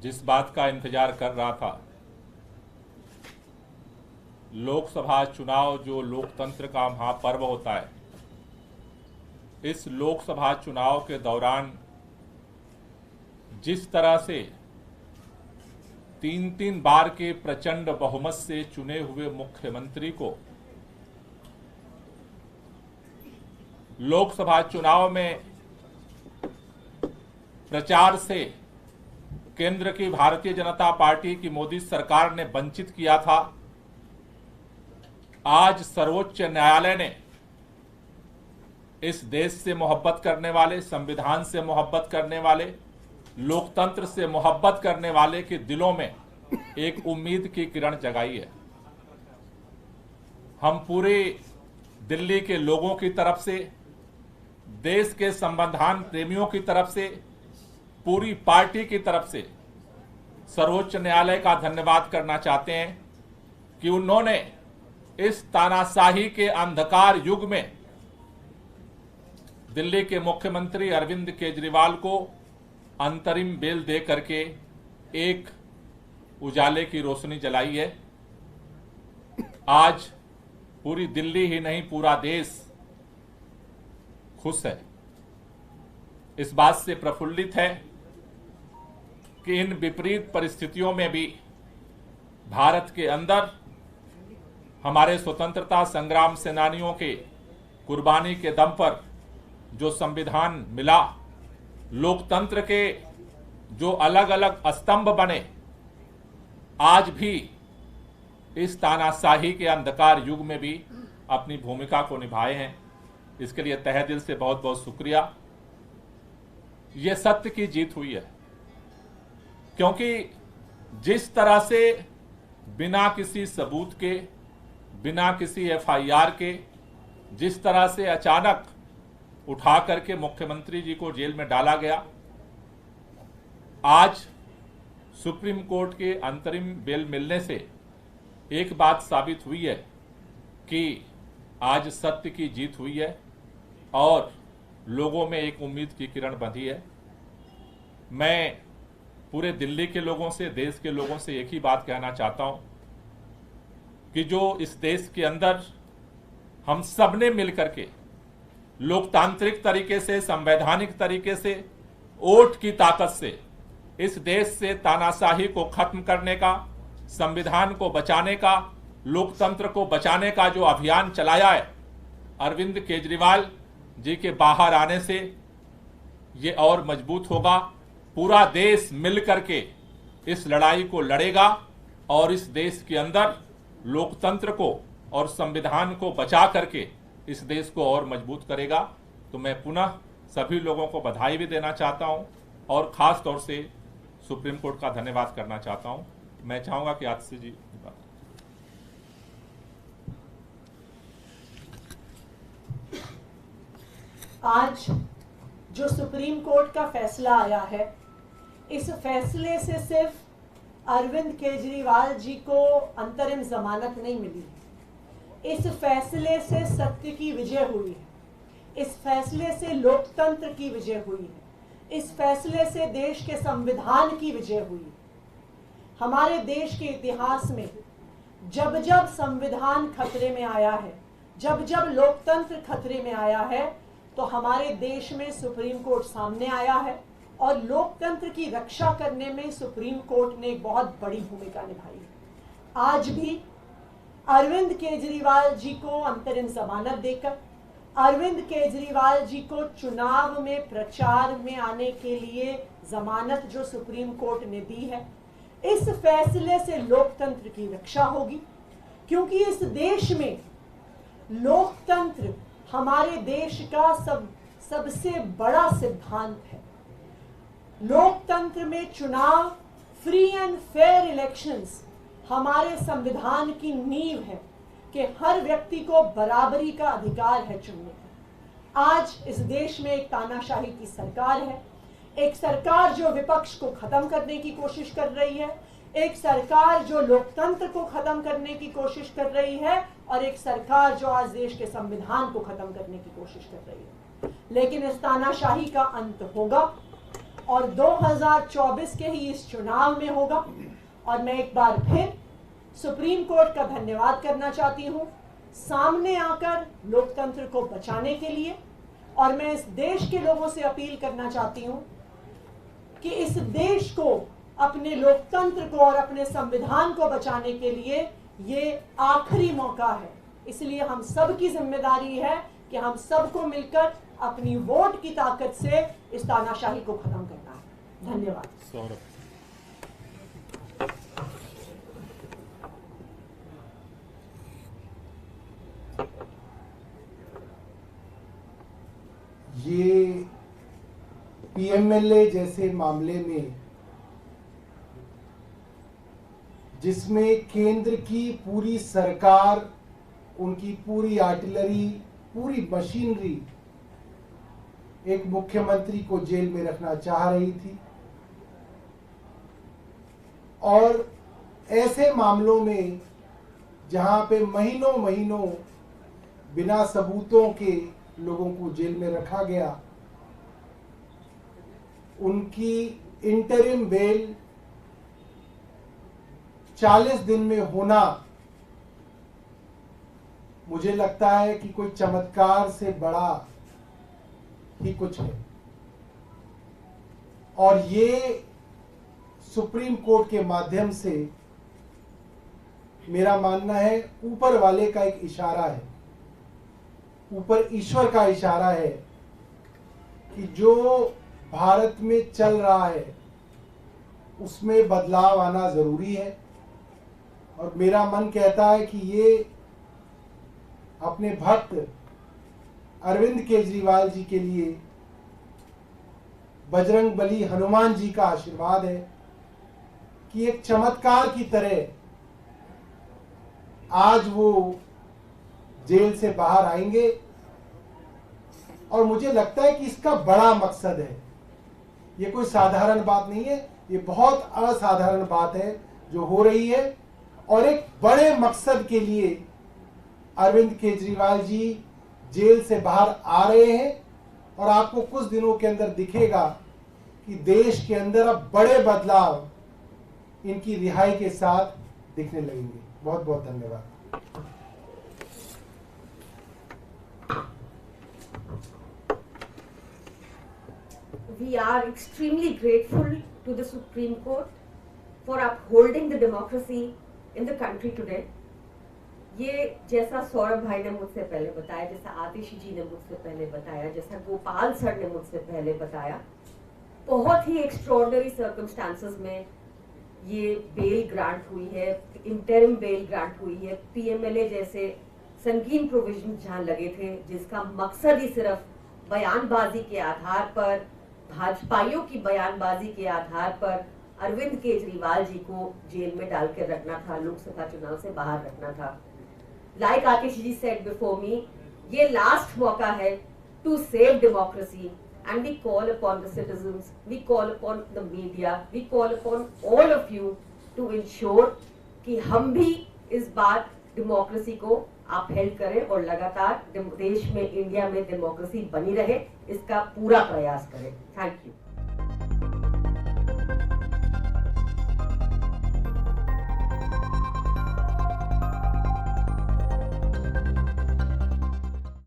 जिस बात का इंतजार कर रहा था, लोकसभा चुनाव जो लोकतंत्र का महापर्व होता है, इस लोकसभा चुनाव के दौरान जिस तरह से 3-3 बार के प्रचंड बहुमत से चुने हुए मुख्यमंत्री को लोकसभा चुनाव में प्रचार से केंद्र की भारतीय जनता पार्टी की मोदी सरकार ने वंचित किया था, आज सर्वोच्च न्यायालय ने इस देश से मोहब्बत करने वाले, संविधान से मोहब्बत करने वाले, लोकतंत्र से मोहब्बत करने वाले के दिलों में एक उम्मीद की किरण जगाई है। हम पूरे दिल्ली के लोगों की तरफ से, देश के संविधान प्रेमियों की तरफ से, पूरी पार्टी की तरफ से सर्वोच्च न्यायालय का धन्यवाद करना चाहते हैं कि उन्होंने इस तानाशाही के अंधकार युग में दिल्ली के मुख्यमंत्री अरविंद केजरीवाल को अंतरिम बेल दे करके एक उजाले की रोशनी जलाई है। आज पूरी दिल्ली ही नहीं, पूरा देश खुश है, इस बात से प्रफुल्लित है कि इन विपरीत परिस्थितियों में भी भारत के अंदर हमारे स्वतंत्रता संग्राम सेनानियों के कुर्बानी के दम पर जो संविधान मिला, लोकतंत्र के जो अलग अलग स्तंभ बने, आज भी इस तानाशाही के अंधकार युग में भी अपनी भूमिका को निभाए हैं। इसके लिए तहे दिल से बहुत बहुत शुक्रिया। ये सत्य की जीत हुई है, क्योंकि जिस तरह से बिना किसी सबूत के, बिना किसी एफआईआर के, जिस तरह से अचानक उठा करके मुख्यमंत्री जी को जेल में डाला गया, आज सुप्रीम कोर्ट के अंतरिम बेल मिलने से एक बात साबित हुई है कि आज सत्य की जीत हुई है और लोगों में एक उम्मीद की किरण बंधी है। मैं पूरे दिल्ली के लोगों से, देश के लोगों से एक ही बात कहना चाहता हूं कि जो इस देश के अंदर हम सब ने मिलकर के लोकतांत्रिक तरीके से, संवैधानिक तरीके से, वोट की ताकत से इस देश से तानाशाही को खत्म करने का, संविधान को बचाने का, लोकतंत्र को बचाने का जो अभियान चलाया है, अरविंद केजरीवाल जी के बाहर आने से ये और मजबूत होगा। पूरा देश मिलकर के इस लड़ाई को लड़ेगा और इस देश के अंदर लोकतंत्र को और संविधान को बचा करके इस देश को और मजबूत करेगा। तो मैं पुनः सभी लोगों को बधाई भी देना चाहता हूं और खास तौर से सुप्रीम कोर्ट का धन्यवाद करना चाहता हूं। मैं चाहूंगा कि आतिशी जी आज जो सुप्रीम कोर्ट का फैसला आया है, इस फैसले से सिर्फ अरविंद केजरीवाल जी को अंतरिम जमानत नहीं मिली, इस फैसले से सत्य की विजय हुई है, इस फैसले से लोकतंत्र की विजय हुई है, इस फैसले से देश के संविधान की विजय हुई है। हमारे देश के इतिहास में जब जब संविधान खतरे में आया है, जब जब लोकतंत्र खतरे में आया है, तो हमारे देश में सुप्रीम कोर्ट सामने आया है और लोकतंत्र की रक्षा करने में सुप्रीम कोर्ट ने एक बहुत बड़ी भूमिका निभाई है। आज भी अरविंद केजरीवाल जी को अंतरिम जमानत देकर, अरविंद केजरीवाल जी को चुनाव में प्रचार में आने के लिए जमानत जो सुप्रीम कोर्ट ने दी है, इस फैसले से लोकतंत्र की रक्षा होगी, क्योंकि इस देश में लोकतंत्र हमारे देश का सबसे बड़ा सिद्धांत है। लोकतंत्र में चुनाव, फ्री एंड फेयर इलेक्शंस हमारे संविधान की नींव है कि हर व्यक्ति को बराबरी का अधिकार है चुनने का। आज इस देश में एक तानाशाही की सरकार है, एक सरकार जो विपक्ष को खत्म करने की कोशिश कर रही है, एक सरकार जो लोकतंत्र को खत्म करने की कोशिश कर रही है और एक सरकार जो आज देश के संविधान को खत्म करने की कोशिश कर रही है। लेकिन इस तानाशाही का अंत होगा और 2024 के ही इस चुनाव में होगा। और मैं एक बार फिर सुप्रीम कोर्ट का धन्यवाद करना चाहती हूँ सामने आकर लोकतंत्र को बचाने के लिए। और मैं इस देश के लोगों से अपील करना चाहती हूँ कि इस देश को, अपने लोकतंत्र को और अपने संविधान को बचाने के लिए ये आखिरी मौका है। इसलिए हम सब की जिम्मेदारी है कि हम सबको मिलकर अपनी वोट की ताकत से इस तानाशाही को खत्म करना है। धन्यवाद। सौरभ। ये पीएमएलए जैसे मामले में, जिसमें केंद्र की पूरी सरकार, उनकी पूरी आर्टिलरी, पूरी मशीनरी एक मुख्यमंत्री को जेल में रखना चाह रही थी, और ऐसे मामलों में जहां पे महीनों महीनों बिना सबूतों के लोगों को जेल में रखा गया, उनकी इंटरिम बेल 40 दिन में होना, मुझे लगता है कि कोई चमत्कार से बड़ा ही कुछ है। और ये सुप्रीम कोर्ट के माध्यम से, मेरा मानना है, ऊपर वाले का एक इशारा है, ऊपर ईश्वर का इशारा है कि जो भारत में चल रहा है उसमें बदलाव आना जरूरी है। और मेरा मन कहता है कि ये अपने भक्त अरविंद केजरीवाल जी के लिए बजरंग बली हनुमान जी का आशीर्वाद है कि एक चमत्कार की तरह आज वो जेल से बाहर आएंगे। और मुझे लगता है कि इसका बड़ा मकसद है, ये कोई साधारण बात नहीं है, ये बहुत असाधारण बात है जो हो रही है। और एक बड़े मकसद के लिए अरविंद केजरीवाल जी जेल से बाहर आ रहे हैं। और आपको कुछ दिनों के अंदर दिखेगा कि देश के अंदर अब बड़े बदलाव इनकी रिहाई के साथ दिखने लगेंगे। बहुत बहुत धन्यवाद। We are extremely grateful to the Supreme Court for upholding the democracy in the country today. ये जैसा सौरभ भाई ने मुझसे पहले बताया, जैसा आतिशी जी ने मुझसे पहले बताया, जैसा गोपाल सर ने मुझसे पहले बताया, बहुत ही एक्स्ट्रॉर्डनरी सर्कमस्टांसेस में ये बेल ग्रांट हुई है, इंटरिम बेल ग्रांट हुई है। पीएमएलए जैसे संगीन प्रोविजन जहां लगे थे, जिसका मकसद ही सिर्फ बयानबाजी के आधार पर, भाजपाइयों की बयानबाजी के आधार पर अरविंद केजरीवाल जी को जेल में डाल के रखना था, लोकसभा चुनाव से बाहर रखना था। Like Atish ji said before me, ये लास्ट मौका है to save democracy and we call upon the citizens, we call upon the media, we call upon all of you to ensure कि हम भी इस बार डेमोक्रेसी को अपहेल्ड करें और लगातार देश में, इंडिया में डेमोक्रेसी बनी रहे, इसका पूरा प्रयास करें। Thank you.